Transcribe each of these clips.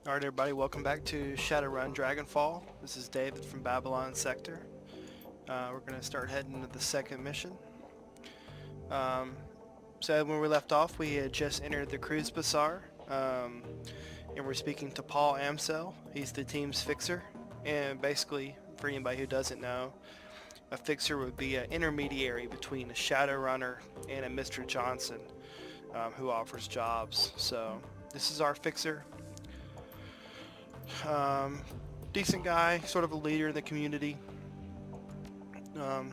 Alright everybody, welcome back to Shadowrun Dragonfall. This is David from Babylon Sector. We're going to start heading into the second mission. So when we left off, we had just entered the Cruise Bazaar, and we're speaking to Paul Amsel. He's the team's fixer, and basically, for anybody who doesn't know, a fixer would be an intermediary between a Shadowrunner and a Mr. Johnson, who offers jobs. So this is our fixer. Decent guy, sort of a leader in the community.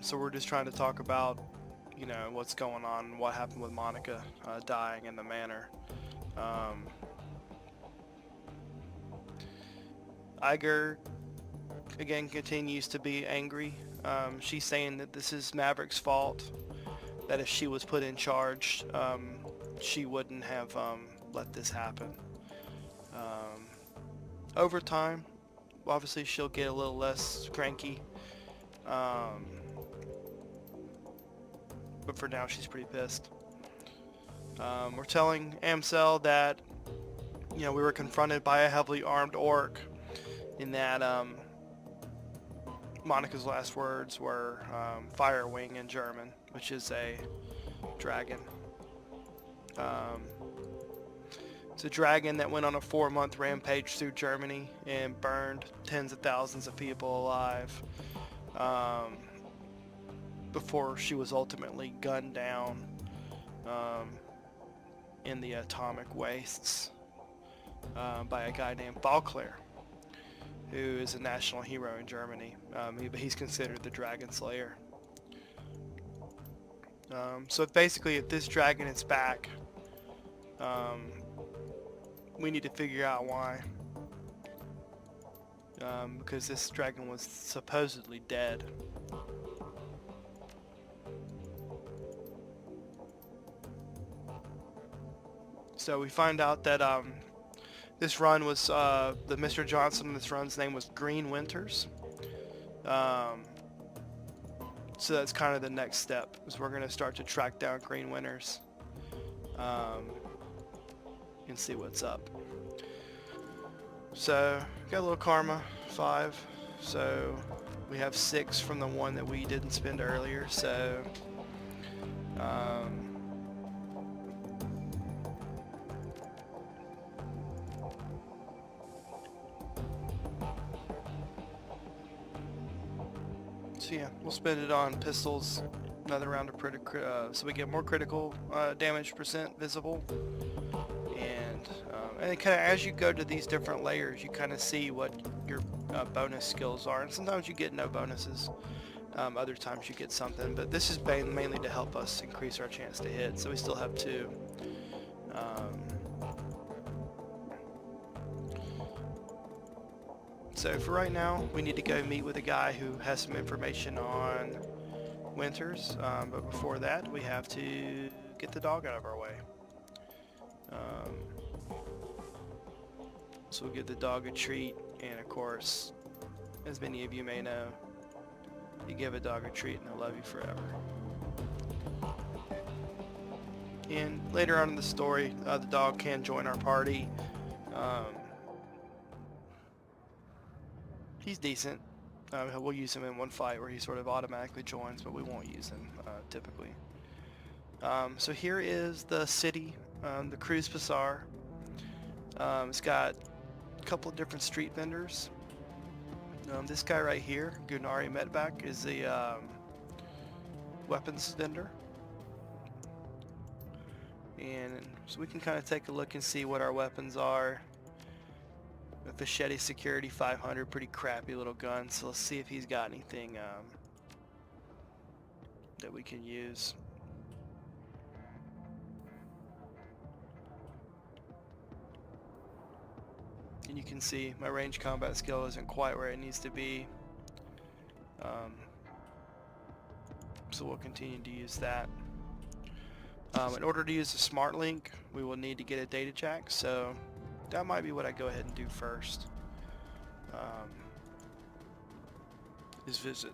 So we're just trying to talk about, what's going on, what happened with Monica dying in the manor. Iger, again, continues to be angry. She's saying that this is Maverick's fault, that if she was put in charge, she wouldn't have let this happen. Over time, obviously she'll get a little less cranky, but for now she's pretty pissed. We're telling Amsel that we were confronted by a heavily armed orc, in that Monica's last words were Firewing in German, which is a dragon. It's a dragon that went on a 4-month rampage through Germany and burned tens of thousands of people alive, before she was ultimately gunned down in the atomic wastes by a guy named Valklair, who is a national hero in Germany. He's considered the Dragon Slayer. So basically, if this dragon is back, we need to figure out why. Because this dragon was supposedly dead. So we find out that this run was, the Mr. Johnson in this run's name was Green Winters. So that's kind of the next step, is we're going to start to track down Green Winters. And see what's up. So got a little karma, 5. So we have 6 from the one that we didn't spend earlier. So yeah, we'll spend it on pistols. Another round of so we get more critical damage percent visible. And kind of as you go to these different layers, you kind of see what your bonus skills are, and sometimes you get no bonuses, other times you get something, but this is mainly to help us increase our chance to hit, so we still have 2. So for right now, we need to go meet with a guy who has some information on Winters, but before that, we have to get the dog out of our way. So we'll give the dog a treat, and of course, as many of you may know, you give a dog a treat and they'll love you forever. And later on in the story, the dog can join our party. He's decent. We'll use him in one fight where he sort of automatically joins, but we won't use him typically. So here is the city, the Cruise Bazaar. It's got a couple of different street vendors. This guy right here, Gunari Medback, is the weapons vendor. And so we can kind of take a look and see what our weapons are. A Machete Security 500, pretty crappy little gun, so let's see if he's got anything that we can use. And you can see my range combat skill isn't quite where it needs to be. So we'll continue to use that. In order to use the smart link, we will need to get a data jack, so that might be what I go ahead and do first. Is visit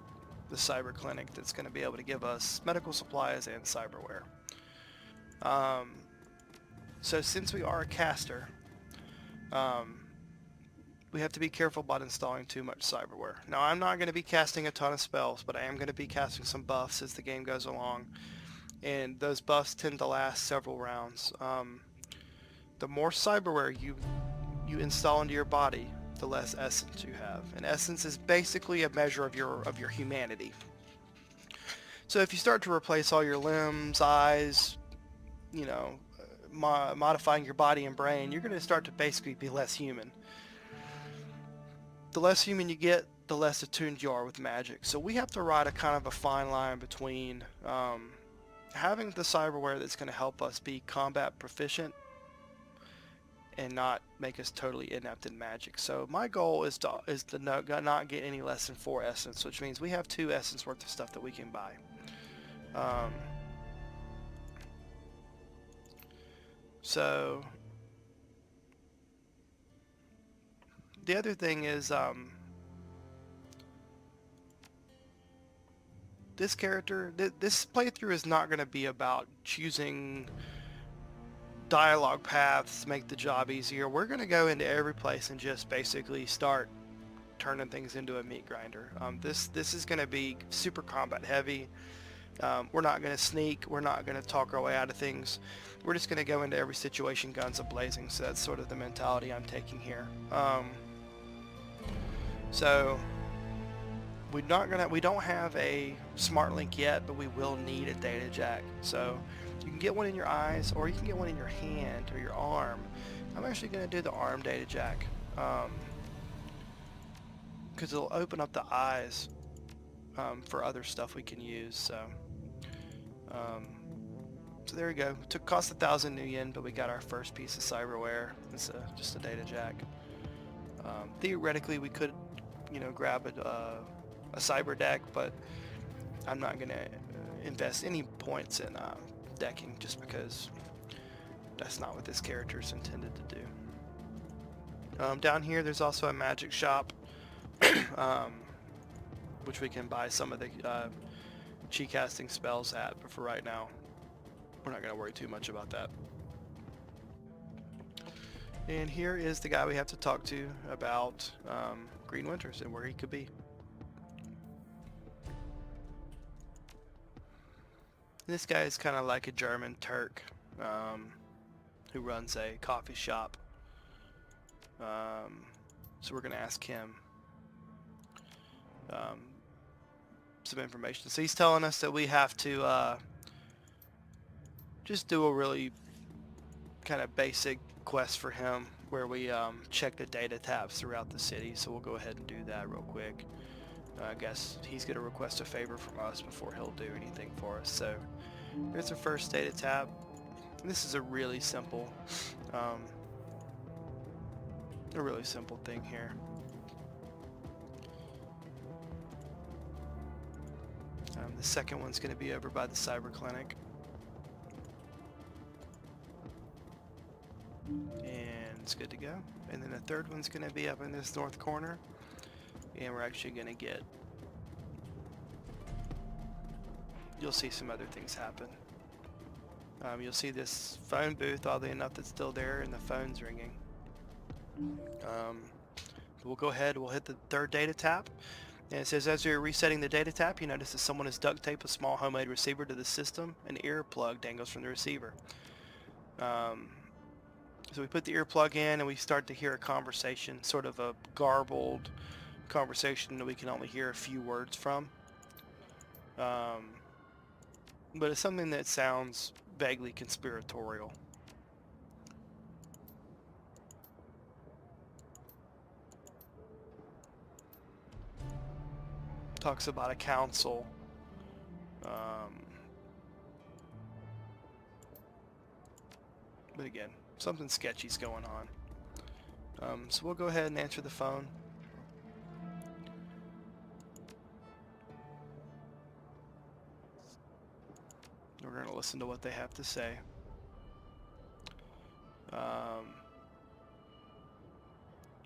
the cyber clinic that's going to be able to give us medical supplies and cyberware. So since we are a caster, we have to be careful about installing too much cyberware. Now, I'm not going to be casting a ton of spells, but I am going to be casting some buffs as the game goes along, and those buffs tend to last several rounds. The more cyberware you install into your body, the less essence you have, and essence is basically a measure of your humanity. So if you start to replace all your limbs, eyes, you know, modifying your body and brain, you're going to start to basically be less human. The less human you get, the less attuned you are with magic. So we have to ride a kind of a fine line between having the cyberware that's going to help us be combat proficient and not make us totally inept in magic. So my goal is to not get any less than 4 essence, which means we have 2 essence worth of stuff that we can buy. So the other thing is this character, this playthrough is not going to be about choosing dialogue paths to make the job easier. We're going to go into every place and just basically start turning things into a meat grinder. This is going to be super combat heavy. We're not going to sneak. We're not going to talk our way out of things. We're just going to go into every situation guns a-blazing. So that's sort of the mentality I'm taking here. So we don't have a smart link yet, but we will need a data jack. So you can get one in your eyes, or you can get one in your hand or your arm. I'm actually going to do the arm data jack because it'll open up the eyes for other stuff we can use. So there we go. It cost 1,000 new yen, but we got our first piece of cyberware. It's just a data jack. Theoretically, we could, grab a cyber deck, but I'm not going to invest any points in decking just because that's not what this character is intended to do. Down here, there's also a magic shop, which we can buy some of the chi casting spells at, but for right now, we're not going to worry too much about that. And here is the guy we have to talk to about Green Winters and where he could be. This guy is kind of like a German Turk who runs a coffee shop. So we're going to ask him some information. So he's telling us that we have to just do a really kind of basic quest for him where we check the data tabs throughout the city. So we'll go ahead and do that real quick. I guess he's going to request a favor from us before he'll do anything for us. So here's our first data tab. This is a really simple thing here. The second one's going to be over by the cyber clinic. And it's good to go. And then the third one's going to be up in this north corner. And we're actually going to get... You'll see some other things happen. You'll see this phone booth, oddly enough, that's still there, and the phone's ringing. We'll go ahead, we'll hit the third data tap. And it says, as you're resetting the data tap, you notice that someone has duct taped a small homemade receiver to the system. An earplug dangles from the receiver. So we put the earplug in and we start to hear a conversation, sort of a garbled conversation that we can only hear a few words from. But it's something that sounds vaguely conspiratorial. Talks about a council. But again, something sketchy's going on. So we'll go ahead and answer the phone. We're going to listen to what they have to say.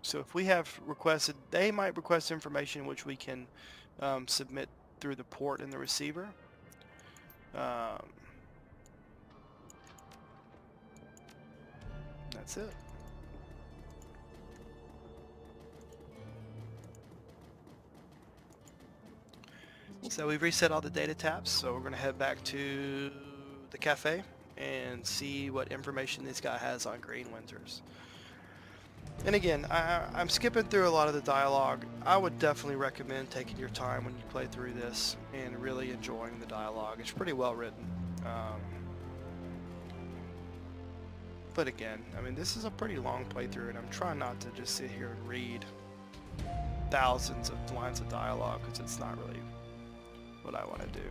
So if we have requested, they might request information which we can submit through the port in the receiver. That's it. So we've reset all the data taps, so we're going to head back to the cafe and see what information this guy has on Green Winters. And again, I'm skipping through a lot of the dialogue. I would definitely recommend taking your time when you play through this and really enjoying the dialogue. It's pretty well written. But again, I mean, this is a pretty long playthrough, and I'm trying not to just sit here and read thousands of lines of dialogue, because it's not really what I want to do.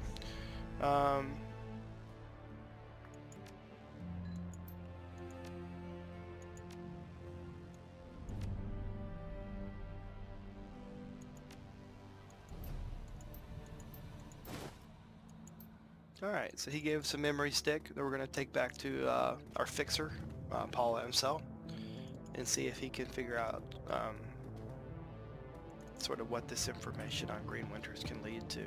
Alright, so he gave us a memory stick that we're going to take back to our fixer, Paul himself, and see if he can figure out sort of what this information on Green Winters can lead to.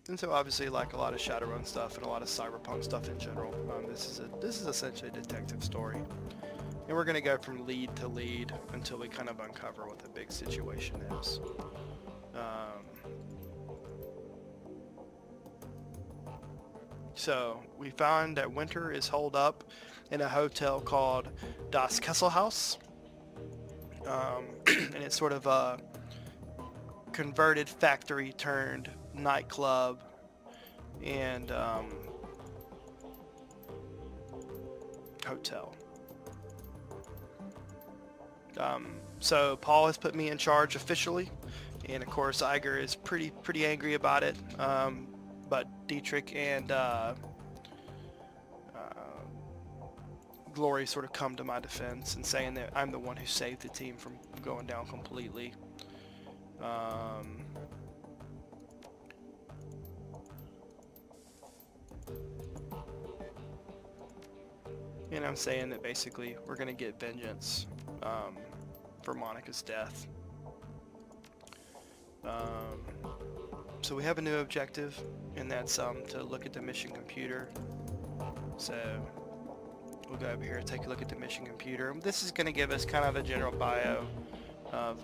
And so obviously, like a lot of Shadowrun stuff and a lot of cyberpunk stuff in general, this is essentially a detective story. And we're going to go from lead to lead until we kind of uncover what the big situation is. So we found that Winter is holed up in a hotel called Das Kesselhaus. And it's sort of a converted factory turned nightclub and hotel. So Paul has put me in charge officially, and of course Iger is pretty angry about it. But Dietrich and Glory sort of come to my defense and saying that I'm the one who saved the team from going down completely. And I'm saying that basically we're going to get vengeance for Monica's death. So we have a new objective, and that's to look at the mission computer. So we'll go over here and take a look at the mission computer. This is going to give us kind of a general bio of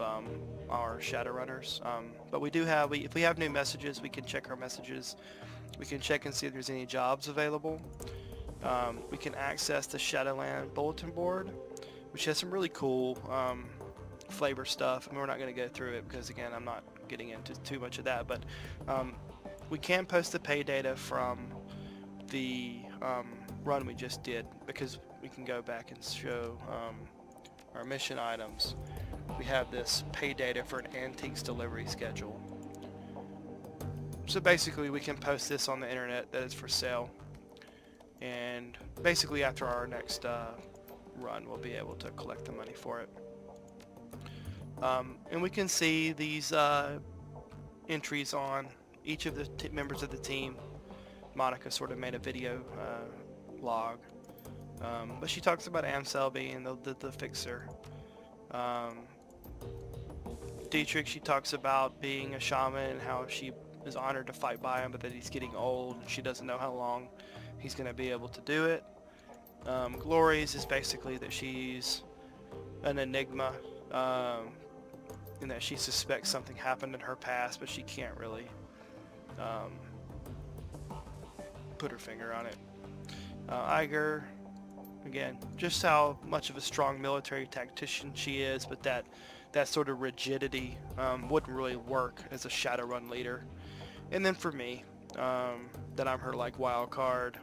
our Shadowrunners. But we do have, if we have new messages, we can check our messages. We can check and see if there's any jobs available. We can access the Shadowland bulletin board, which has some really cool flavor stuff. I mean, we're not going to go through it because, again, I'm not getting into too much of that. But we can post the pay data from the run we just did, because we can go back and show our mission items. We have this pay data for an antiques delivery schedule. So basically we can post this on the internet that it's for sale, and basically after our next run we'll be able to collect the money for it. And we can see these entries on each of the members of the team. Monica sort of made a video log, but she talks about Amsel being the fixer. Dietrich, she talks about being a shaman and how she is honored to fight by him, but that he's getting old and she doesn't know how long he's going to be able to do it. Glory's is basically that she's an enigma, in that she suspects something happened in her past, but she can't really put her finger on it. Iger, again, just how much of a strong military tactician she is, but that sort of rigidity wouldn't really work as a Shadowrun leader. And then for me, that I'm her like wild card.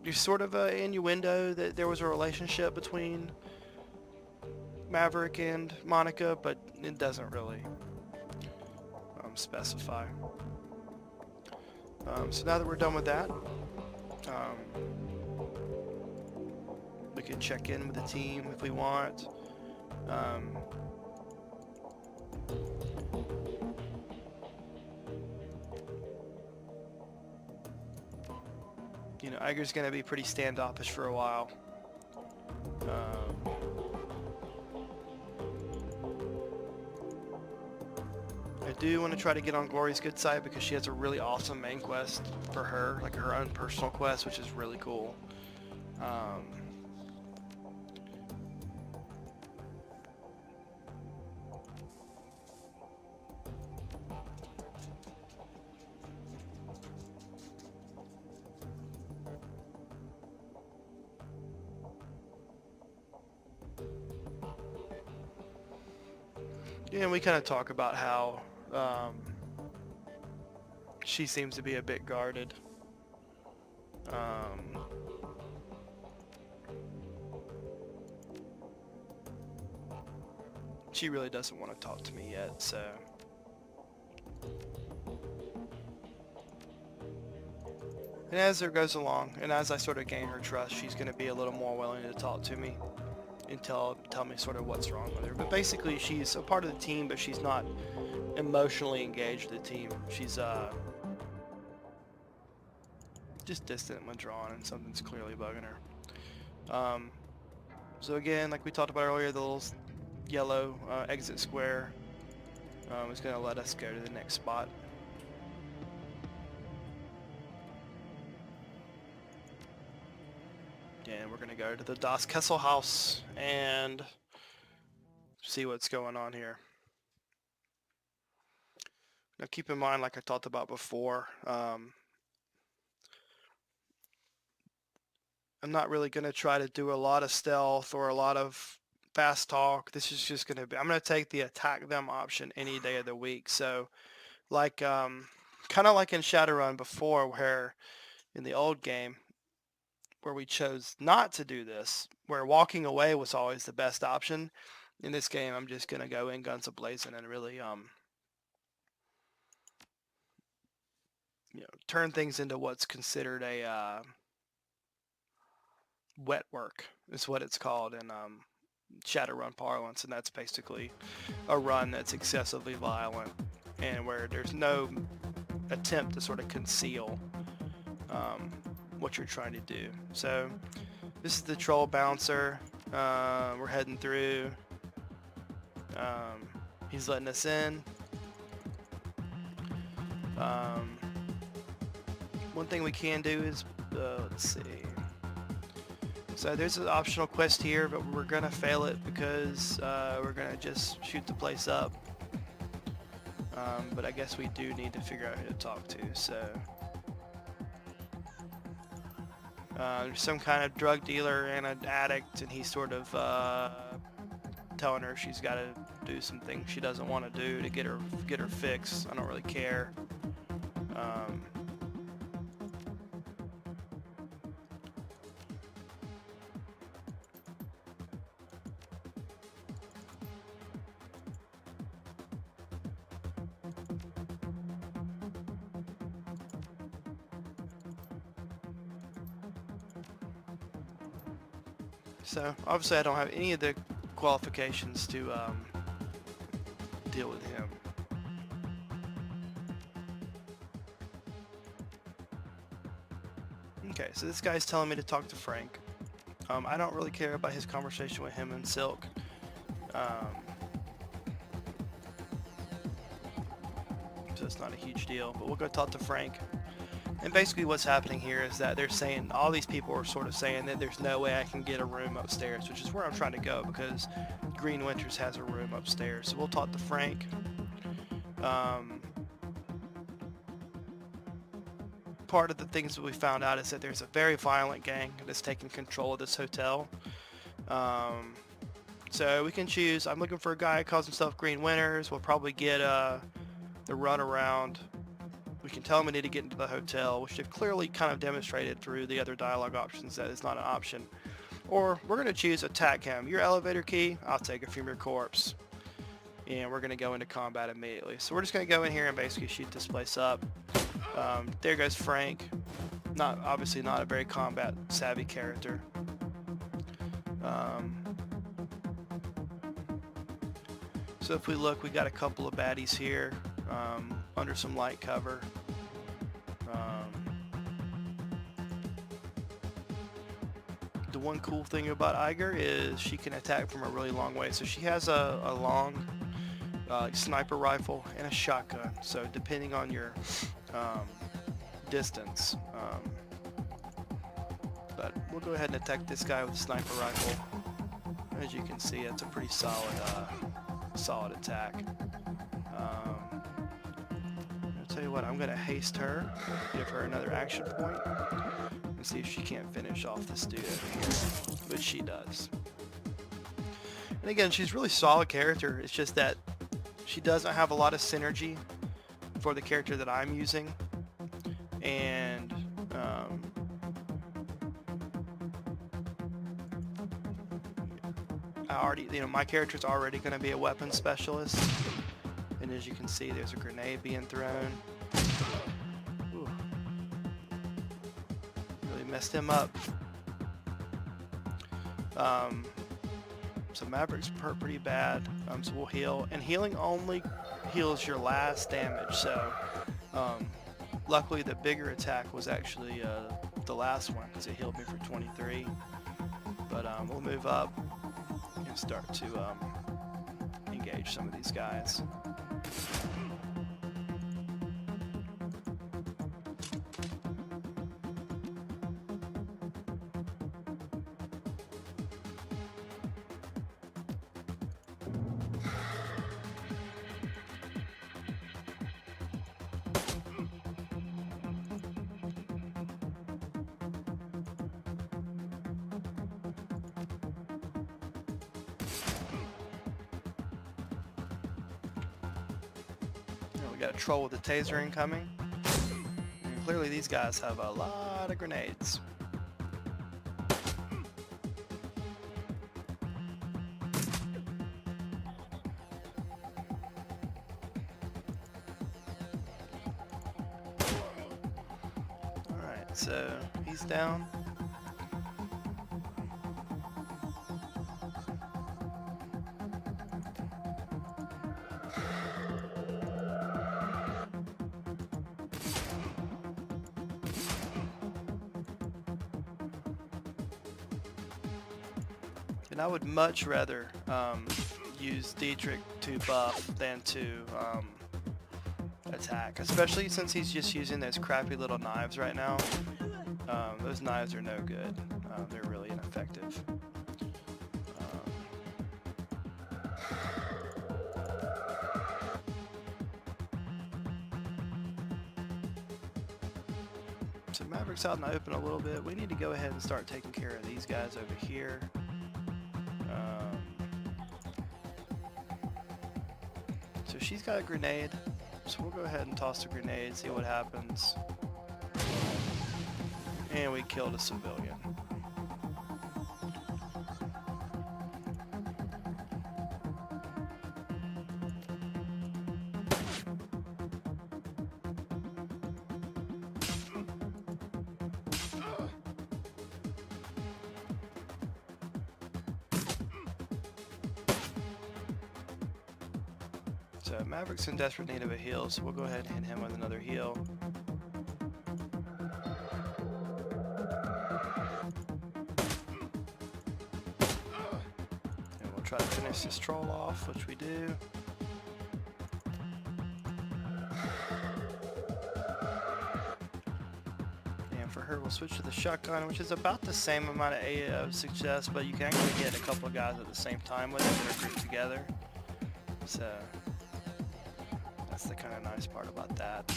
There's sort of an innuendo that there was a relationship between Maverick and Monica, but it doesn't really specify. So now that we're done with that, we can check in with the team if we want. You know, Iger's going to be pretty standoffish for a while. I do want to try to get on Glory's good side because she has a really awesome main quest for her, like her own personal quest, which is really cool. Yeah, and we kind of talk about how she seems to be a bit guarded. Um, she really doesn't want to talk to me yet, so... And as it goes along, and as I sort of gain her trust, she's going to be a little more willing to talk to me and tell me sort of what's wrong with her. But basically, she's a part of the team, but she's not emotionally engaged with the team. She's just distant when drawn, and something's clearly bugging her. So again, like we talked about earlier, the little yellow exit square is going to let us go to the next spot. And we're going to go to the Das Kessel house and see what's going on here. Now keep in mind, like I talked about before, I'm not really going to try to do a lot of stealth or a lot of fast talk. This is just going to be, I'm going to take the attack them option any day of the week. So like, kind of like in Shadowrun before, where in the old game, where we chose not to do this, where walking away was always the best option. In this game, I'm just going to go in guns a-blazing and really, turn things into what's considered a wet work, is what it's called in Shadowrun parlance, and that's basically a run that's excessively violent and where there's no attempt to sort of conceal what you're trying to do. So this is the troll bouncer. We're heading through. He's letting us in. One thing we can do is, let's see. So there's an optional quest here, but we're going to fail it because we're going to just shoot the place up. But I guess we do need to figure out who to talk to, so... there's some kind of drug dealer and an addict, and he's sort of telling her she's got to do some things she doesn't want to do to get her fix. I don't really care. So obviously I don't have any of the qualifications to deal with him. Okay, so this guy's telling me to talk to Frank. I don't really care about his conversation with him and Silk. So it's not a huge deal, but we'll go talk to Frank. And basically what's happening here is that they're saying, all these people are sort of saying that there's no way I can get a room upstairs, which is where I'm trying to go because Green Winters has a room upstairs. So we'll talk to Frank. Part of the things that we found out is that there's a very violent gang that's taking control of this hotel. So we can choose, I'm looking for a guy who calls himself Green Winters. We'll probably get the run around. We can tell them we need to get into the hotel, which they've clearly kind of demonstrated through the other dialogue options that is not an option. Or we're going to choose attack him. Your elevator key, I'll take it from your corpse. And we're going to go into combat immediately. So we're just going to go in here and basically shoot this place up. There goes Frank. Obviously not a very combat savvy character. So if we look, we got a couple of baddies here under some light cover. The one cool thing about Iger is she can attack from a really long way. So she has a long sniper rifle and a shotgun. So depending on your distance. But we'll go ahead and attack this guy with a sniper rifle. As you can see, it's a pretty solid attack. I'll tell you what, I'm going to haste her, give her another action point, and see if she can't finish off this dude over here, which she does. And again, she's a really solid character. It's just that She doesn't have a lot of synergy for the character that I'm using, and my character's already going to be a weapon specialist, and as you can see, there's a grenade being thrown. Ooh. Really messed him up. So Maverick's pretty bad, so we'll heal, and healing only heals your last damage, so luckily the bigger attack was actually the last one, because it healed me for 23, but we'll move up and start to engage some of these guys. We got a troll with a taser incoming. And clearly these guys have a lot of grenades. Alright, so he's down. And I would much rather use Dietrich to buff than to attack, especially since he's just using those crappy little knives right now. Those knives are no good. They're really ineffective. So Maverick's out in the open a little bit. We need to go ahead and start taking care of these guys over here. So she's got a grenade, so we'll go ahead and toss the grenade, see what happens. And we killed a civilian. So Maverick's in desperate need of a heal, so we'll go ahead and hit him with another heal. And we'll try to finish this troll off, which we do. And for her, we'll switch to the shotgun, which is about the same amount of AO success, but you can actually get a couple of guys at the same time with it that are grouped together. So that's the kind of nice part about that.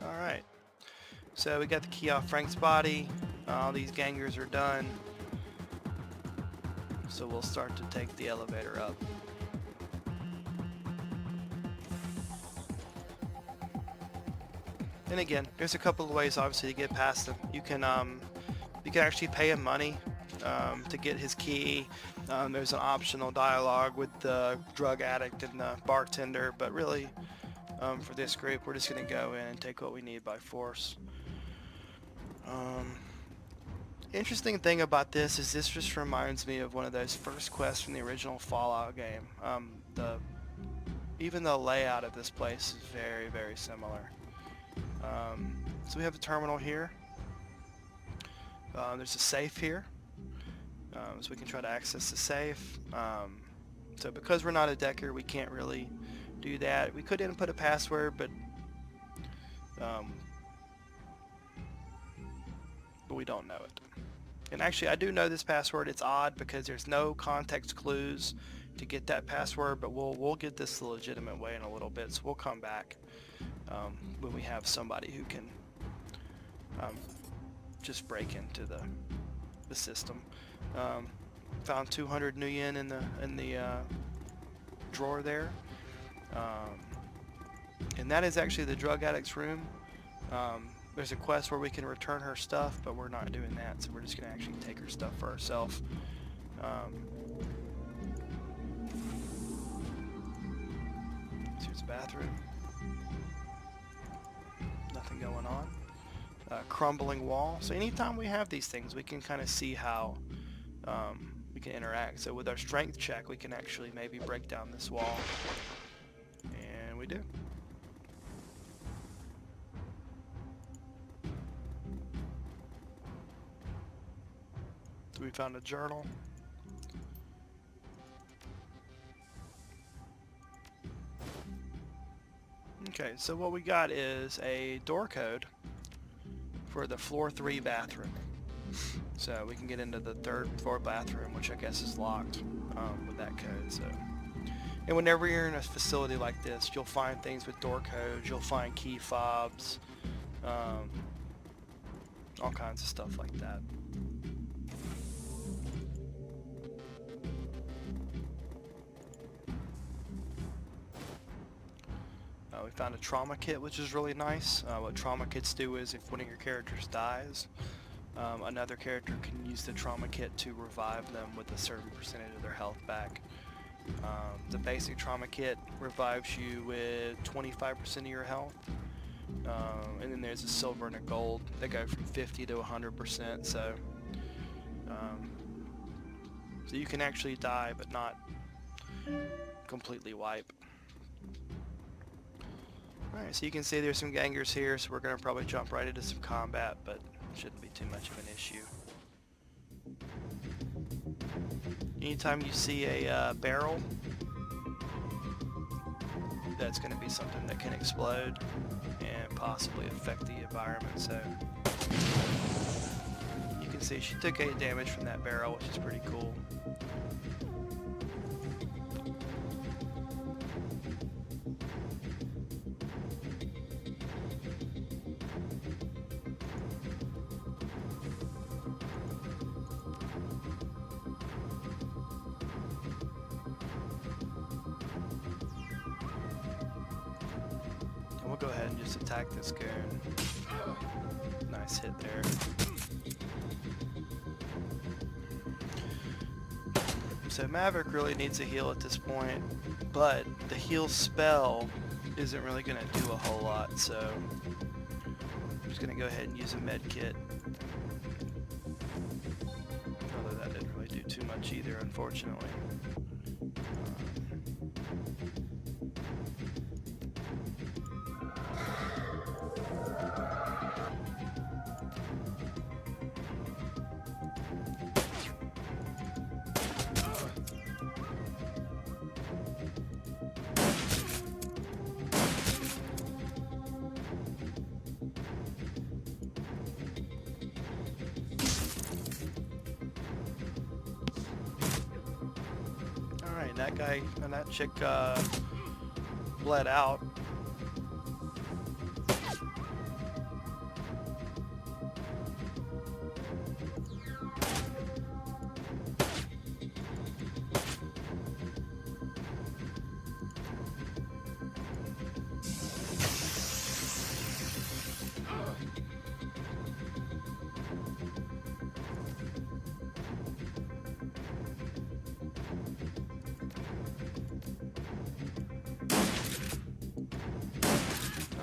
Alright, so we got the key off Frank's body. All these gangers are done. So we'll start to take the elevator up. And again, there's a couple of ways obviously to get past him. You can actually pay him money to get his key. There's an optional dialogue with the drug addict and the bartender, but really for this group we're just going to go in and take what we need by force. Interesting thing about this is this just reminds me of one of those first quests from the original Fallout game. Even the layout of this place is very, very similar. So we have the terminal here. There's a safe here, so we can try to access the safe. So because we're not a decker, we can't really do that. We could input a password, but we don't know it. And actually, I do know this password. It's odd because there's no context clues to get that password, but we'll get this the legitimate way in a little bit. So we'll come back when we have somebody who can just break into the system. Found 200 new yen in the drawer there, and that is actually the drug addict's room. There's a quest where we can return her stuff, but we're not doing that, so we're just gonna actually take her stuff for ourselves. Here's the bathroom. Nothing going on. Crumbling wall. So anytime we have these things, we can kind of see how we can interact. So with our strength check, we can actually maybe break down this wall, and we do. So we found a journal. Okay, so what we got is a door code for the floor 3 bathroom. So we can get into the 3rd floor bathroom, which I guess is locked with that code. So, and whenever you're in a facility like this, you'll find things with door codes. You'll find key fobs, all kinds of stuff like that. We found a trauma kit, which is really nice. What trauma kits do is if one of your characters dies, another character can use the trauma kit to revive them with a certain percentage of their health back. The basic trauma kit revives you with 25% of your health, and then there's a silver and a gold that go from 50 to 100%. So you can actually die, but not completely wipe. Alright, so you can see there's some gangers here, so we're going to probably jump right into some combat, but shouldn't be too much of an issue. Anytime you see a barrel, that's going to be something that can explode and possibly affect the environment. So you can see she took 8 damage from that barrel, which is pretty cool. We'll go ahead and just attack this goon. Nice hit there. So Maverick really needs a heal at this point, but the heal spell isn't really going to do a whole lot, so I'm just going to go ahead and use a med kit. Although that didn't really do too much either, unfortunately. That guy and that chick bled out.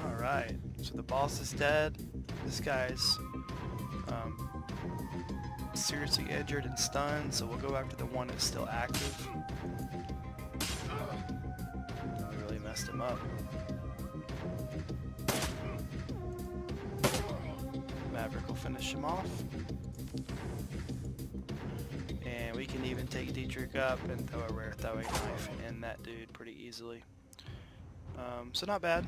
Alright, so the boss is dead. This guy's seriously injured and stunned, so we'll go after the one that's still active. I really messed him up. Maverick will finish him off. And we can even take Dietrich up and throw a rare throwing knife and end that dude pretty easily. So not bad.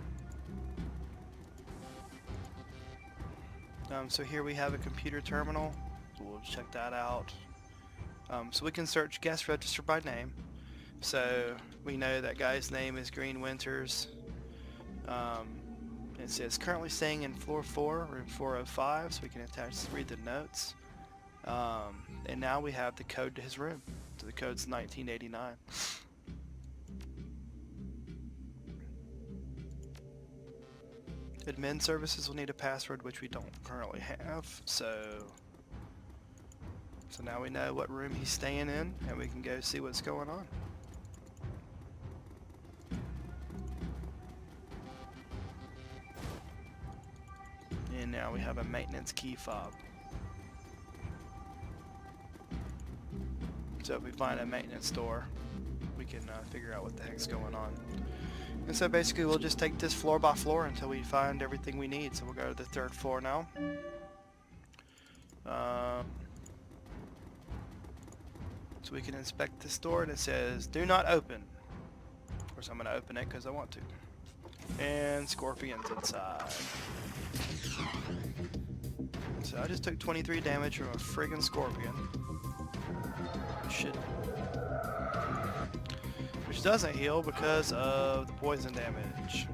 So here we have a computer terminal. We'll check that out. So we can search guest register by name. So we know that guy's name is Green Winters. It says currently staying in floor 4, room 405, so we can read the notes. And now we have the code to his room. So the code's 1989. Admin services will need a password, which we don't currently have. So now we know what room he's staying in, and we can go see what's going on. And now we have a maintenance key fob. So if we find a maintenance door, we can figure out what the heck's going on. And so basically we'll just take this floor by floor until we find everything we need. So we'll go to the 3rd floor now. So we can inspect this door, and it says do not open. Of course I'm going to open it because I want to. And scorpions inside. So I just took 23 damage from a friggin' scorpion. Which doesn't heal because of the poison damage.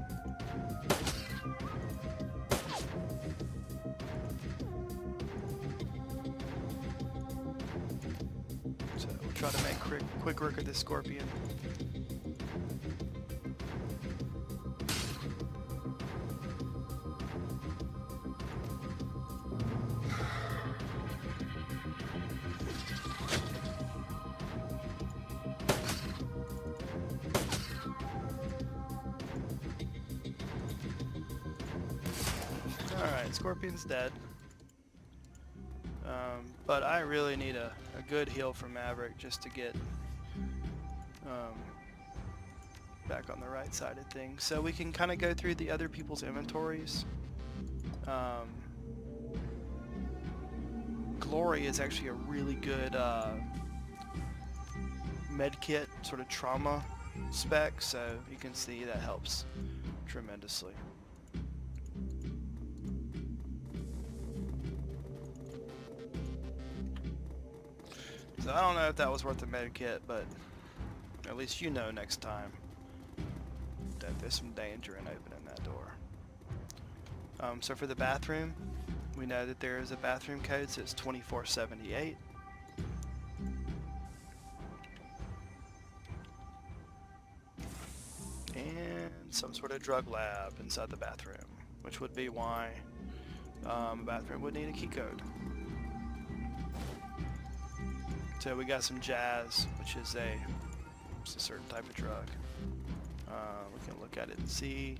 So we'll try to make quick work of this scorpion. Alright, scorpion's dead. But I really need a good heal from Maverick just to get back on the right side of things. So we can kind of go through the other people's inventories. Glory is actually a really good medkit, sort of trauma spec, so you can see that helps tremendously. So I don't know if that was worth the medkit, but at least you know next time that there's some danger in opening that door. So for the bathroom, we know that there is a bathroom code, so it's 2478. And some sort of drug lab inside the bathroom, which would be why a bathroom would need a key code. So we got some jazz, which is a certain type of drug. We can look at it and see.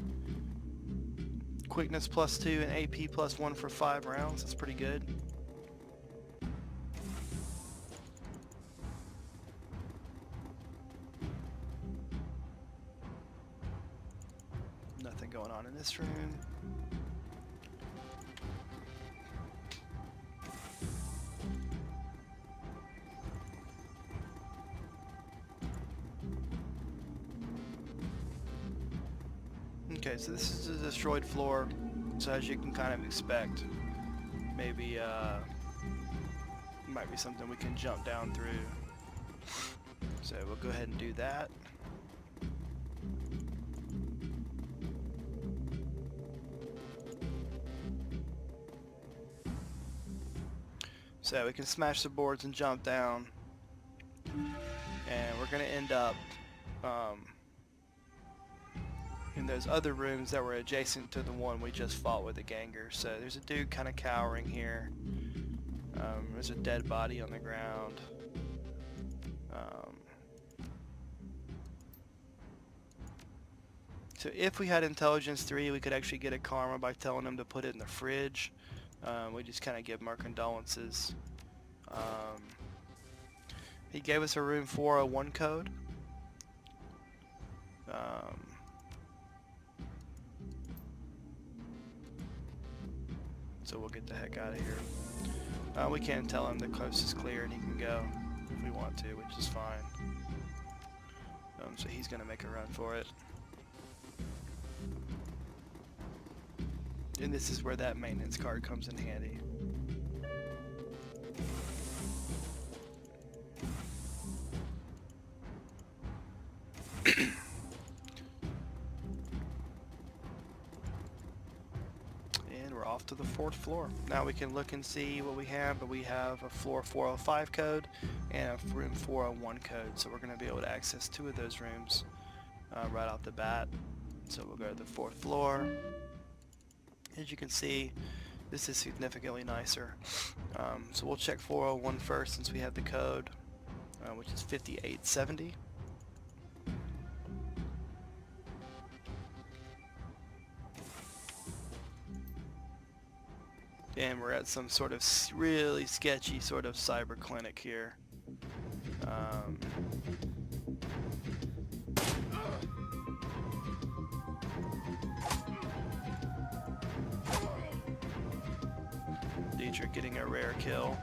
Quickness +2 and AP +1 for 5 rounds. That's pretty good. Nothing going on in this room. Okay, so this is a destroyed floor, so as you can kind of expect, maybe might be something we can jump down through. So we'll go ahead and do that. So we can smash the boards and jump down, and we're going to end up in those other rooms that were adjacent to the one we just fought with the ganger. So there's a dude kind of cowering here. There's a dead body on the ground. So if we had intelligence 3, we could actually get a karma by telling him to put it in the fridge. We just kind of give him our condolences. He gave us a room 401 code. So we'll get the heck out of here. We can tell him the coast is clear and he can go if we want to, which is fine. So he's going to make a run for it. And this is where that maintenance card comes in handy. we're off to the 4th floor. Now we can look and see what we have, but we have a floor 405 code and a room 401 code, so we're going to be able to access 2 of those rooms right off the bat. So we'll go to the 4th floor. As you can see, this is significantly nicer. So we'll check 401 first since we have the code, which is 5870. And we're at some sort of really sketchy sort of cyber clinic here. Dietrich getting a rare kill.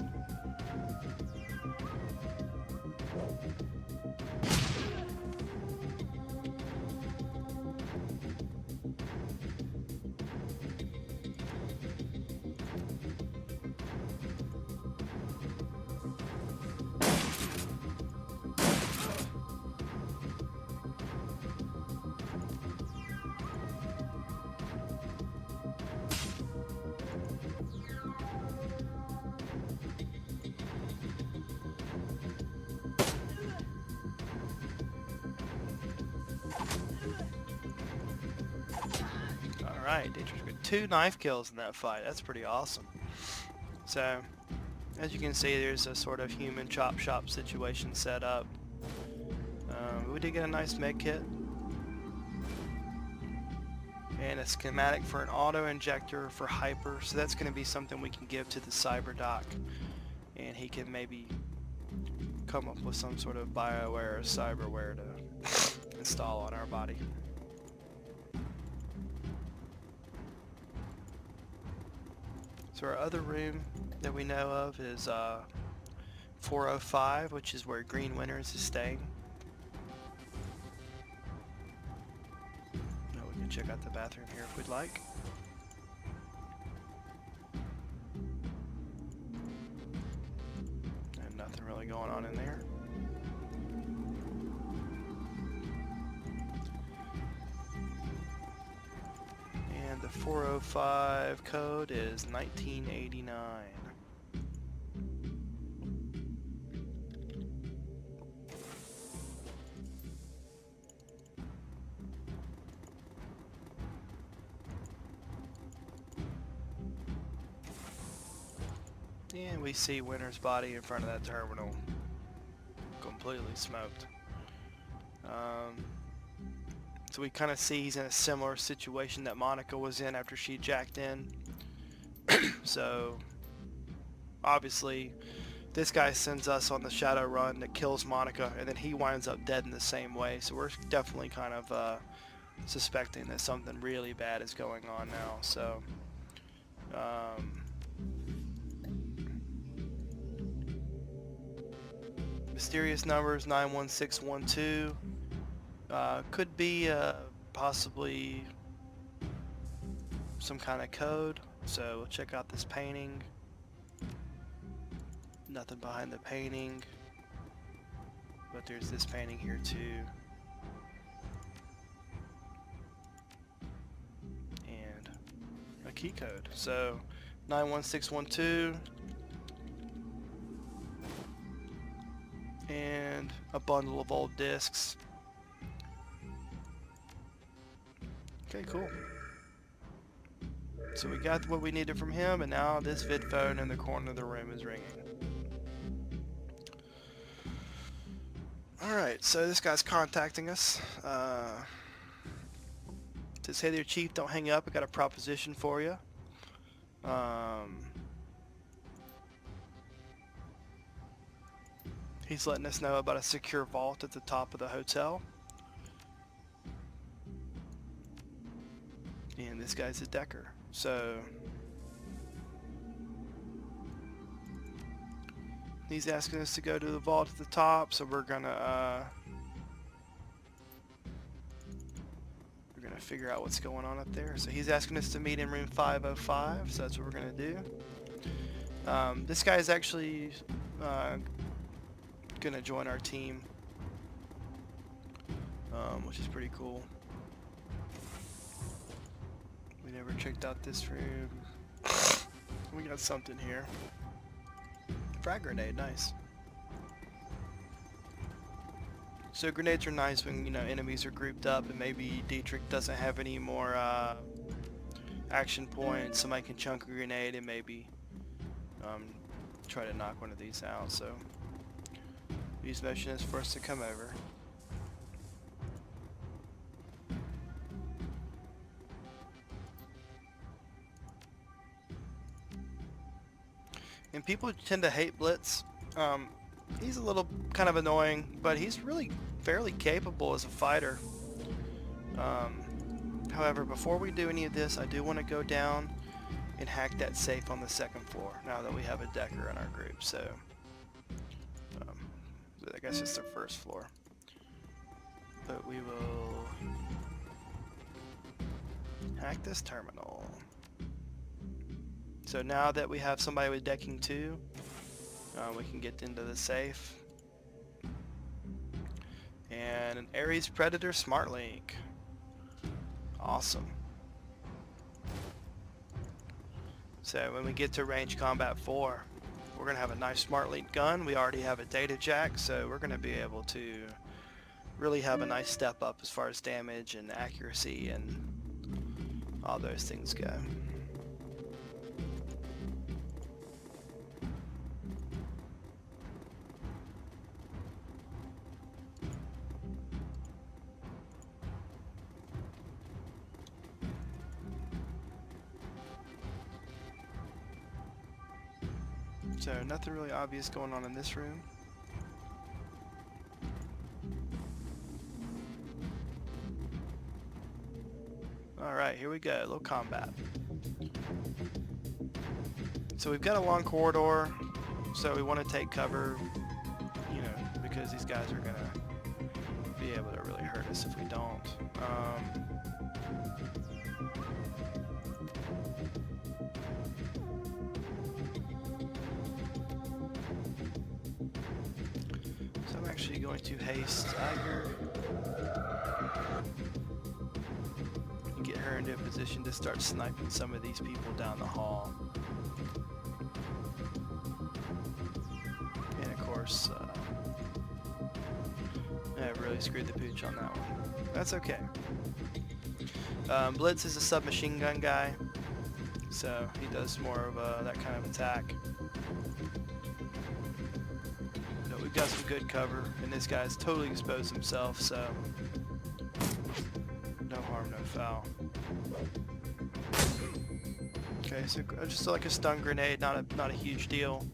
Alright, Dietrich got 2 knife kills in that fight. That's pretty awesome. So, as you can see, there's a sort of human chop shop situation set up. We did get a nice med kit. And a schematic for an auto injector for Hyper. So that's going to be something we can give to the cyber doc. And he can maybe come up with some sort of bioware or cyberware to install on our body. So our other room that we know of is 405, which is where Green Winters is staying. Now we can check out the bathroom here if we'd like. And nothing really going on in there. And the 405 code is 1989. And we see Winter's body in front of that terminal. Completely smoked. So we kind of see he's in a similar situation that Monica was in after she jacked in. So obviously this guy sends us on the Shadowrun that kills Monica, and then he winds up dead in the same way. So we're definitely kind of suspecting that something really bad is going on now. So mysterious numbers 91612. Could be possibly some kind of code, so we'll check out this painting. Nothing behind the painting, but there's this painting here too. And a key code, so 91612. And a bundle of old discs. Okay, cool. So we got what we needed from him, and now this vid phone in the corner of the room is ringing. Alright, so this guy's contacting us. Says, hey there, Chief, don't hang up. I got a proposition for you. He's letting us know about a secure vault at the top of the hotel. And this guy's a Decker. So he's asking us to go to the vault at the top, so we're gonna figure out what's going on up there. So he's asking us to meet in room 505, so that's what we're gonna do. This guy is actually gonna join our team, which is pretty cool. We never checked out this room. We got something here. Frag grenade, nice. So grenades are nice when, you know, enemies are grouped up and maybe Dietrich doesn't have any more action points. Somebody can chunk a grenade and maybe try to knock one of these out. So use motion is for us to come over. And people tend to hate Blitz. He's a little kind of annoying, but he's really fairly capable as a fighter. However, before we do any of this, I do want to go down and hack that safe on the second floor now that we have a Decker in our group. So I guess it's the first floor. But we will hack this terminal. So now that we have somebody with decking 2, we can get into the safe. And an Ares Predator Smart Link. Awesome. So when we get to range combat 4, we're going to have a nice Smart Link gun. We already have a data jack, so we're going to be able to really have a nice step up as far as damage and accuracy and all those things go. So nothing really obvious going on in this room. Alright, here we go, a little combat. So we've got a long corridor, so we want to take cover, you know, because these guys are going to be able to really hurt us if we don't. So I'm actually going to haste Tiger and get her into a position to start sniping some of these people down the hall. And of course, I really screwed the pooch on that one. That's okay. Blitz is a submachine gun guy, so he does more of that kind of attack. But we've got some good cover, and this guy's totally exposed himself, so no harm, no foul. Okay, so just like a stun grenade, not a huge deal.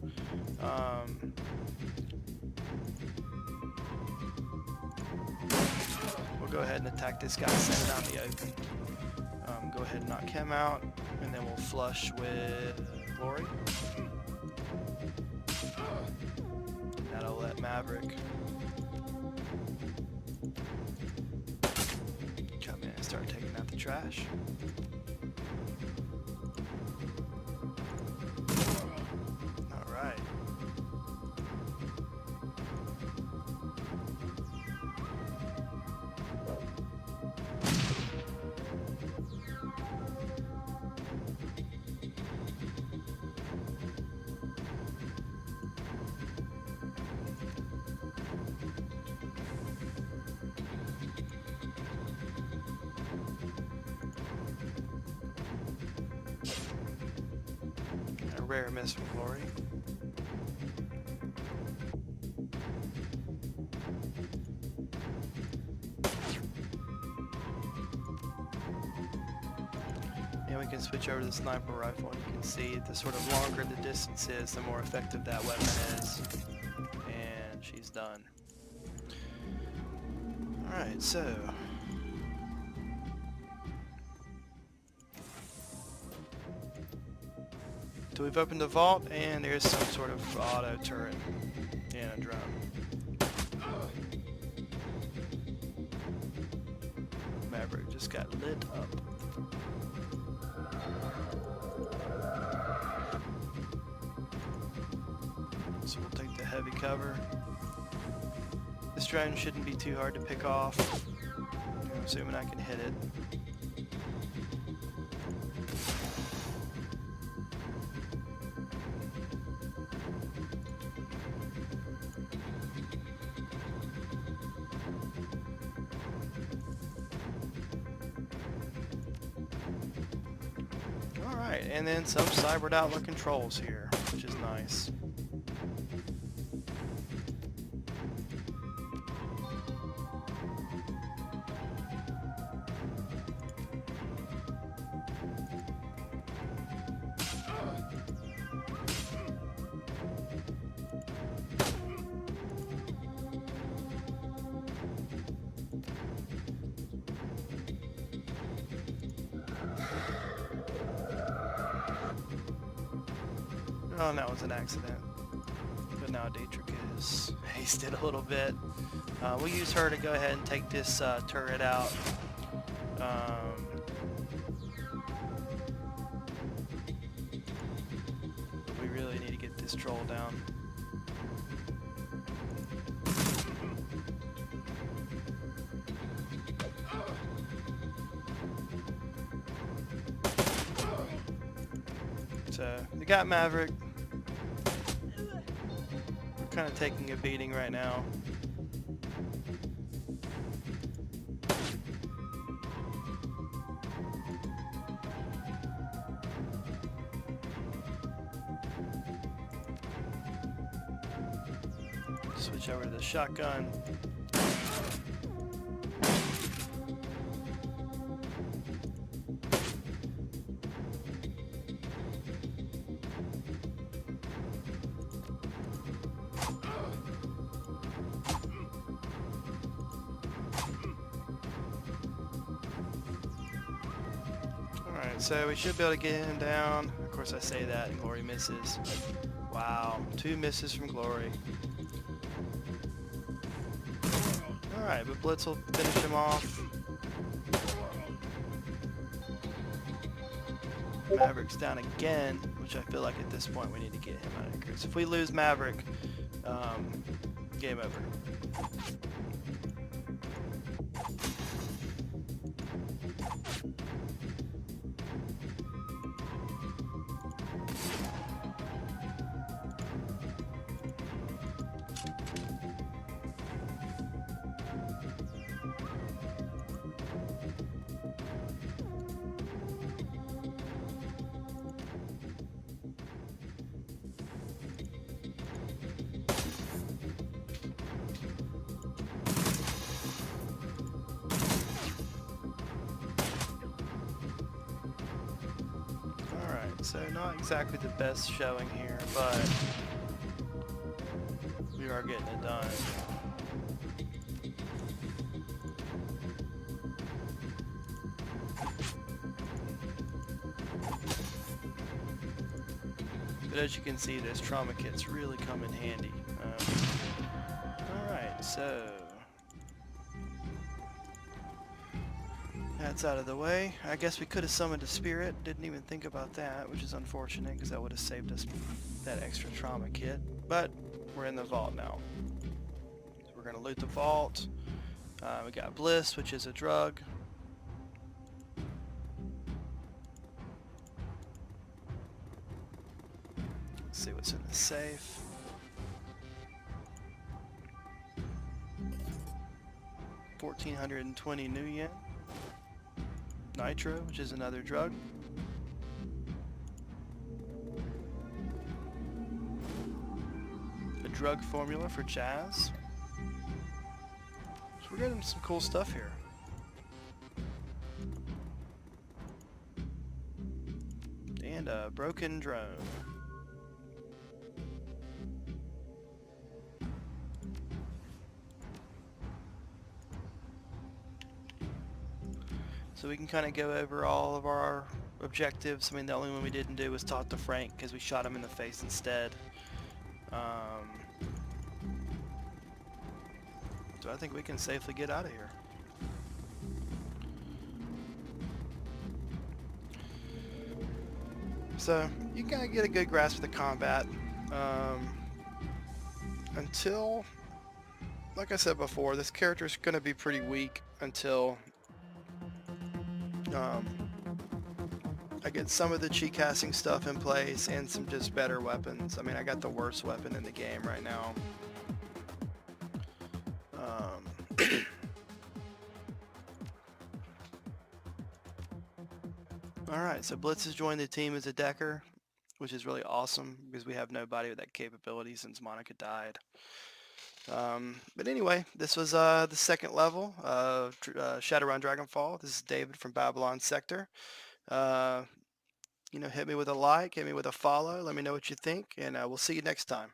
We'll go ahead and attack this guy, send it out in the open. Go ahead and knock him out, and then we'll flush with Glory. That'll let Maverick come in and start taking out the trash. Alright. A rare miss from Glory. And we can switch over to the sniper rifle, and you can see the sort of longer the distance is, the more effective that weapon is. And she's done. Alright, so we've opened the vault, and there's some sort of auto turret and a drone. Maverick just got lit up. So we'll take the heavy cover. This drone shouldn't be too hard to pick off, assuming I can hit it. Alright, and then some cybered out looking trolls here, which is nice. Oh, and that was an accident. But now Dietrich is hasted a little bit. We'll use her to go ahead and take this turret out. We really need to get this troll down. So, we got Maverick. We're kind of taking a beating right now. Switch over to the shotgun. Alright, so we should be able to get him down. Of course I say that and Glory misses. Wow, 2 misses from Glory. Alright, but Blitz will finish him off. Maverick's down again, which I feel like at this point we need to get him out of here. So if we lose Maverick, game over. So not exactly the best showing here, but we are getting it done. But as you can see, this trauma kits really come in handy. Alright, so that's out of the way. I guess we could have summoned a spirit. Didn't even think about that, which is unfortunate because that would have saved us that extra trauma kit. But we're in the vault now. So we're going to loot the vault. We got Bliss, which is a drug. Let's see what's in the safe. $1,420 new yen. Nitro, which is another drug. A drug formula for Jazz. So we're getting some cool stuff here. And a broken drone. So we can kind of go over all of our objectives. I mean, the only one we didn't do was talk to Frank because we shot him in the face instead. So I think we can safely get out of here. So you kind of get a good grasp of the combat until, like I said before, this character is going to be pretty weak until I get some of the cheat casting stuff in place and some just better weapons. I mean, I got the worst weapon in the game right now. Alright, so Blitz has joined the team as a decker, which is really awesome because we have nobody with that capability since Monica died. But anyway, this was the second level of Shadowrun Dragonfall. This is David from Babylon Sector. Uh, hit me with a like, hit me with a follow. Let me know what you think, and we'll see you next time.